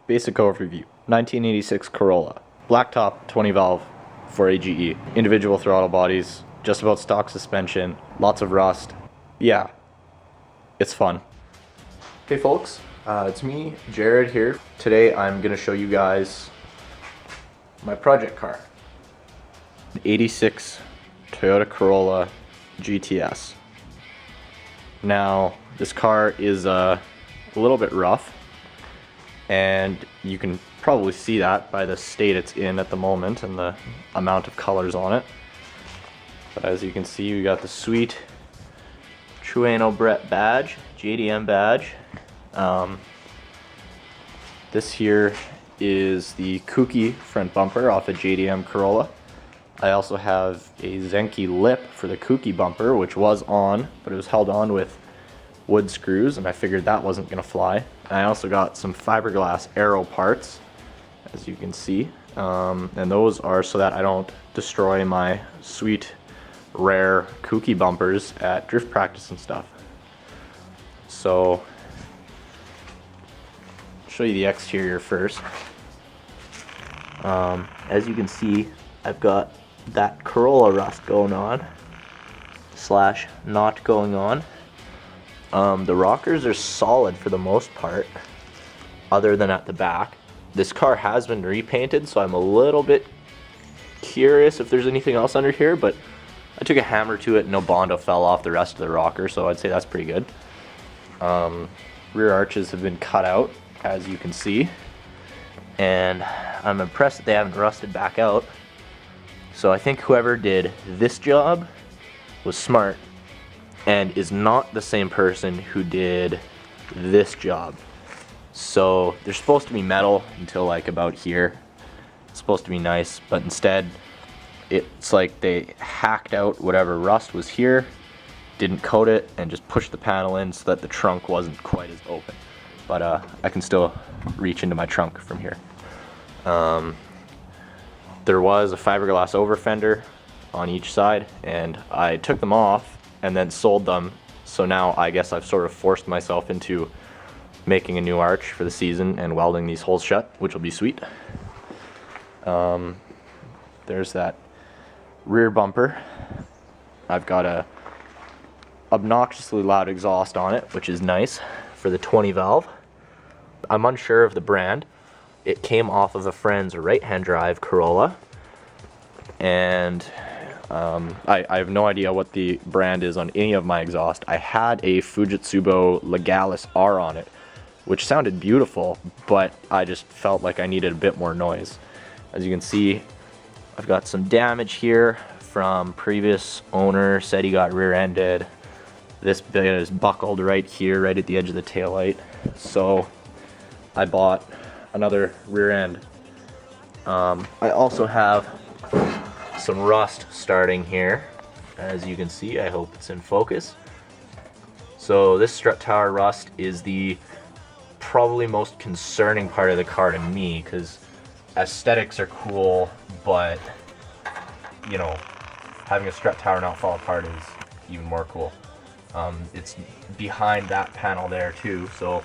Basic overview. 1986 Corolla. Blacktop 20 valve for AGE. Individual throttle bodies. Just about stock suspension. Lots of rust. Yeah. It's fun. Hey folks, it's me, Jared here. Today I'm going to show you guys my project car. 86 Toyota Corolla GTS. Now, this car is a little bit rough, and you can probably see that by the state it's in at the moment and the amount of colors on it. But as you can see, we got the sweet Trueno Brett badge, JDM badge. This here is the kooky front bumper off a JDM Corolla. I also have a Zenki lip for the kooky bumper, which was on, but it was held on with wood screws, and I figured that wasn't going to fly. And I also got some fiberglass aero parts, as you can see, and those are so that I don't destroy my sweet, rare kooky bumpers at drift practice and stuff. So, I'll show you the exterior first. As you can see, I've got that Corolla rust going on, slash not going on. The rockers are solid for the most part, other than at the back. This car has been repainted, so I'm a little bit curious if there's anything else under here, but I took a hammer to it and no Bondo fell off the rest of the rocker, so I'd say that's pretty good. Rear arches have been cut out, as you can see, and I'm impressed that they haven't rusted back out. So I think whoever did this job was smart and is not the same person who did this job. So they're supposed to be metal until like about here. It's supposed to be nice, but instead it's like they hacked out whatever rust was here, didn't coat it, and just pushed the panel in so that the trunk wasn't quite as open. But I can still reach into my trunk from here. There was a fiberglass over fender on each side, and I took them off and then sold them. So now I guess I've sort of forced myself into making a new arch for the season and welding these holes shut, which will be sweet. There's that rear bumper. I've got a obnoxiously loud exhaust on it, which is nice for the 20 valve. I'm unsure of the brand. It came off of a friend's right-hand drive Corolla, and I have no idea what the brand is on any of my exhaust. I had a Fujitsu Legalis R on it, which sounded beautiful, but I just felt like I needed a bit more noise. As you can see, I've got some damage here from previous owner, said he got rear-ended. This bit is buckled right here, right at the edge of the taillight. So I bought another rear end. I also have some rust starting here, as you can see. I hope it's in focus. So this strut tower rust is the probably most concerning part of the car to me, because aesthetics are cool, but you know, having a strut tower not fall apart is even more cool. It's behind that panel there too, so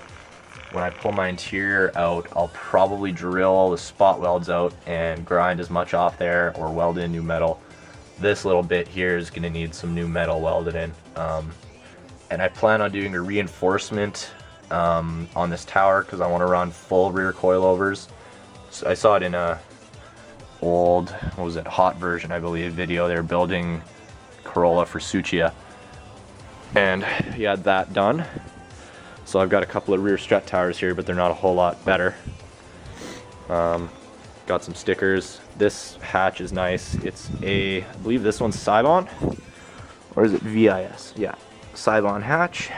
when I pull my interior out, I'll probably drill all the spot welds out and grind as much off there or weld in new metal. This little bit here is going to need some new metal welded in. And I plan on doing a reinforcement on this tower because I want to run full rear coilovers. So I saw it in a old, what was it, hot version I believe, video. They were building Corolla for Suchiya, and he had that done. So I've got a couple of rear strut towers here, but they're not a whole lot better. Got some stickers. This hatch is nice. It's a, I believe this one's Cybon, or is it VIS? Yeah, Cybon hatch.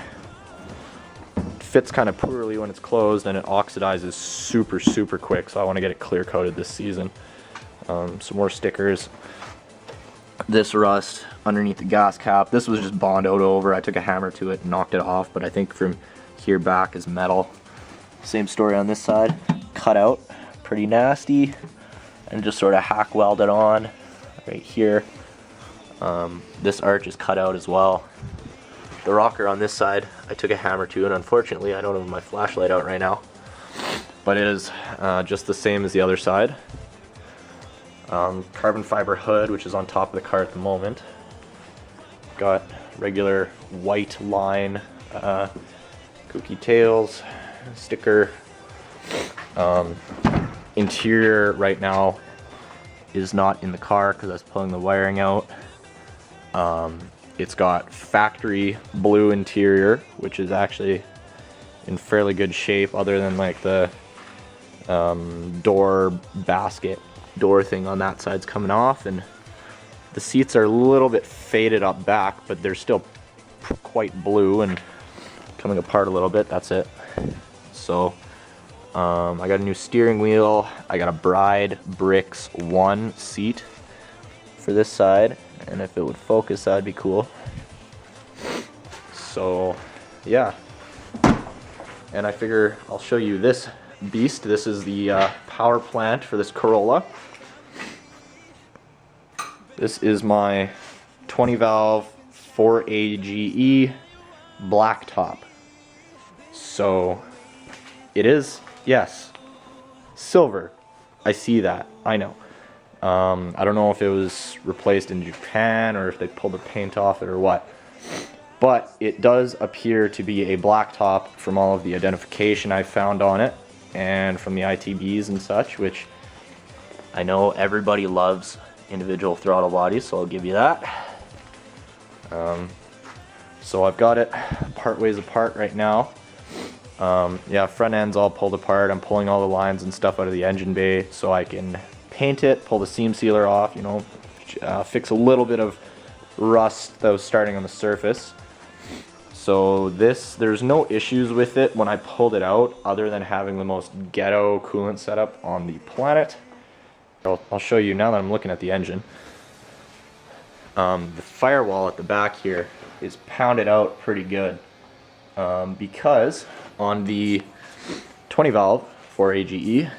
Fits kind of poorly when it's closed, and it oxidizes super quick, so I want to get it clear coated this season. Some more stickers. This rust underneath the gas cap. This was just Bondoed over. I took a hammer to it and knocked it off, but I think from here back is metal. Same story on this side. Cut out, pretty nasty, and just sort of hack welded on right here. This arch is cut out as well. The rocker on this side I took a hammer to, and unfortunately I don't have my flashlight out right now. but it is just the same as the other side. Carbon fiber hood, which is on top of the car at the moment. Got regular white line kooky tails, sticker. Interior right now is not in the car because I was pulling the wiring out. It's got factory blue interior, which is actually in fairly good shape, other than like the door basket door thing on that side's coming off, and the seats are a little bit faded up back, but they're still quite blue and coming apart a little bit. That's it. So I got a new steering wheel. I got a Bride Bricks 1 seat for this side, and if it would focus, that'd be cool. So yeah, and I figure I'll show you this beast. This is the power plant for this Corolla. This is my 20 valve 4AGE blacktop. So it is, yes, silver. I see that, I know. I don't know if it was replaced in Japan or if they pulled the paint off it or what. But it does appear to be a blacktop from all of the identification I found on it and from the ITBs and such, which I know everybody loves individual throttle bodies, so I'll give you that. So I've got it part ways apart right now. Yeah, front end's all pulled apart. I'm pulling all the lines and stuff out of the engine bay so I can paint it, pull the seam sealer off, you know, fix a little bit of rust that was starting on the surface. So this, there's no issues with it when I pulled it out, other than having the most ghetto coolant setup on the planet. I'll show you now that I'm looking at the engine. The firewall at the back here is pounded out pretty good, because on the 20 valve 4AGE,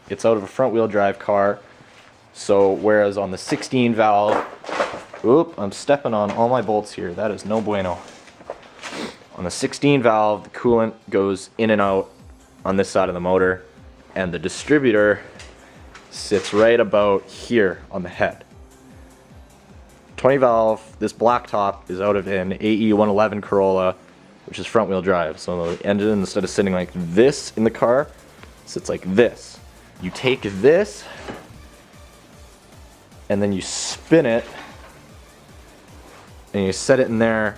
it's out of a front wheel drive car. So whereas on the 16 valve, oop, I'm stepping on all my bolts here. That is no bueno. On the 16 valve, the coolant goes in and out on this side of the motor, and the distributor sits right about here on the head. 20 valve, this blacktop is out of an AE111 Corolla, which is front wheel drive. So the engine, instead of sitting like this in the car, sits like this. You take this and then you spin it and you set it in there,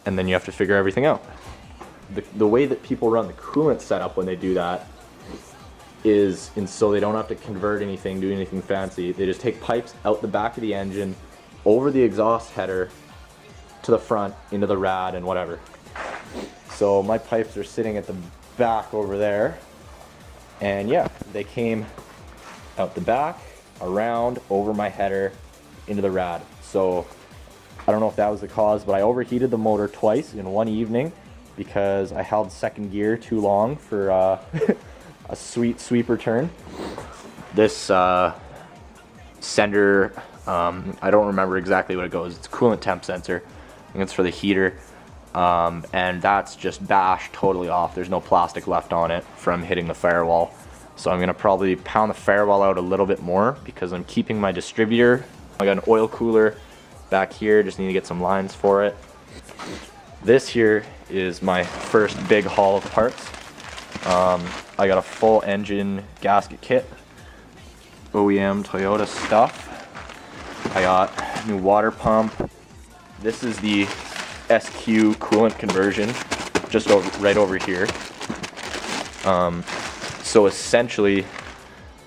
and then you have to figure everything out. The way that people run the coolant setup when they do that is, and so they don't have to convert anything, do anything fancy. They just take pipes out the back of the engine, over the exhaust header, to the front, into the rad and whatever. So my pipes are sitting at the back over there, and yeah, they came out the back, around, over my header, into the rad. So I don't know if that was the cause, but I overheated the motor twice in one evening because I held second gear too long for a sweet sweeper turn. This sender, I don't remember exactly what it goes. It's a coolant temp sensor. I think it's for the heater. And that's just bashed totally off. There's no plastic left on it from hitting the firewall. So I'm gonna probably pound the firewall out a little bit more because I'm keeping my distributor. I got an oil cooler back here, just need to get some lines for it. This here is my first big haul of parts. I got a full engine gasket kit, OEM Toyota stuff. I got new water pump. This is the SQ coolant conversion, just right over here. So essentially,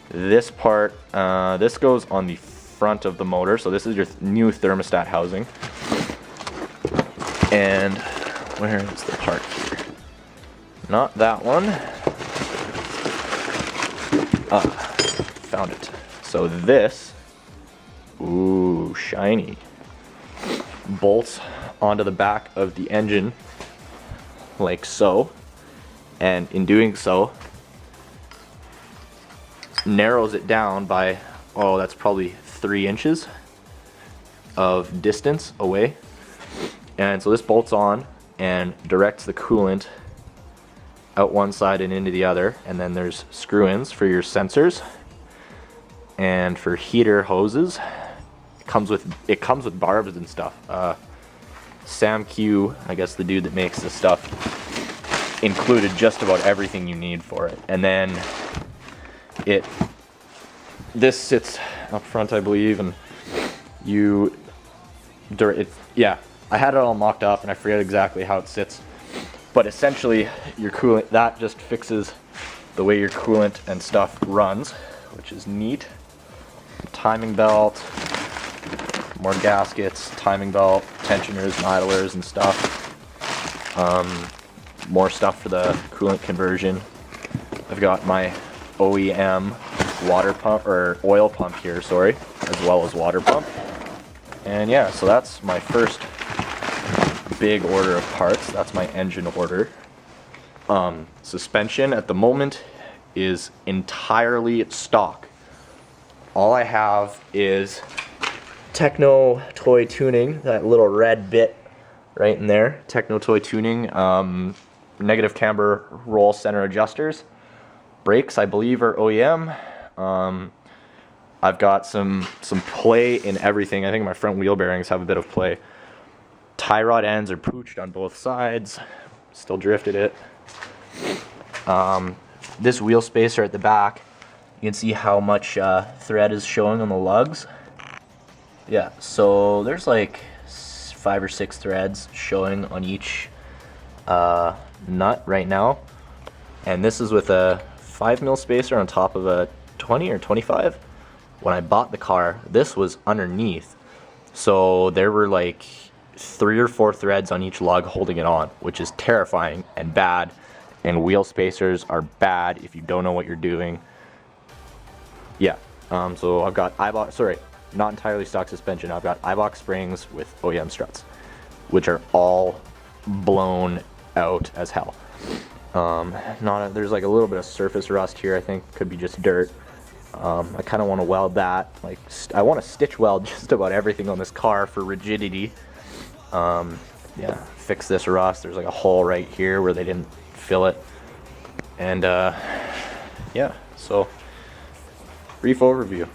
this part, this goes on the front of the motor. So this is your new thermostat housing. And where is the part here? Not that one. Found it. So this, ooh, shiny, bolts onto the back of the engine like so, and in doing so narrows it down by, oh, that's probably 3 inches of distance away. And so this bolts on and directs the coolant out one side and into the other, and then there's screw-ins for your sensors and for heater hoses. It comes with barbs and stuff. Sam Q, I guess the dude that makes this stuff, included just about everything you need for it. And then this sits up front, I believe, and yeah, I had it all mocked up and I forget exactly how it sits, but essentially your coolant, that just fixes the way your coolant and stuff runs, which is neat. Timing belt, more gaskets, timing belt, tensioners and idlers and stuff. More stuff for the coolant conversion. I've got my OEM water pump, or oil pump here, sorry, as well as water pump. And yeah, so that's my first big order of parts. That's my engine order. Suspension at the moment is entirely stock. All I have is Techno Toy Tuning, that little red bit right in there. Techno Toy Tuning, negative camber roll center adjusters. Brakes, I believe, are OEM. I've got some play in everything. I think my front wheel bearings have a bit of play. Tie rod ends are pooched on both sides. Still drifted it. This wheel spacer at the back, you can see how much thread is showing on the lugs. Yeah, so there's like 5 or 6 threads showing on each nut right now. And this is with a 5mm spacer on top of a 20 or 25. When I bought the car, this was underneath. So there were like 3 or 4 threads on each lug holding it on, which is terrifying and bad. And wheel spacers are bad if you don't know what you're doing. Yeah, so I've got Ibach, sorry, not entirely stock suspension. I've got Ibach springs with OEM struts, which are all blown out as hell. There's like a little bit of surface rust here, I think, could be just dirt. I kind of want to weld that. Like, I want to stitch weld just about everything on this car for rigidity. Yeah, fix this rust. There's like a hole right here where they didn't fill it. And yeah, so brief overview.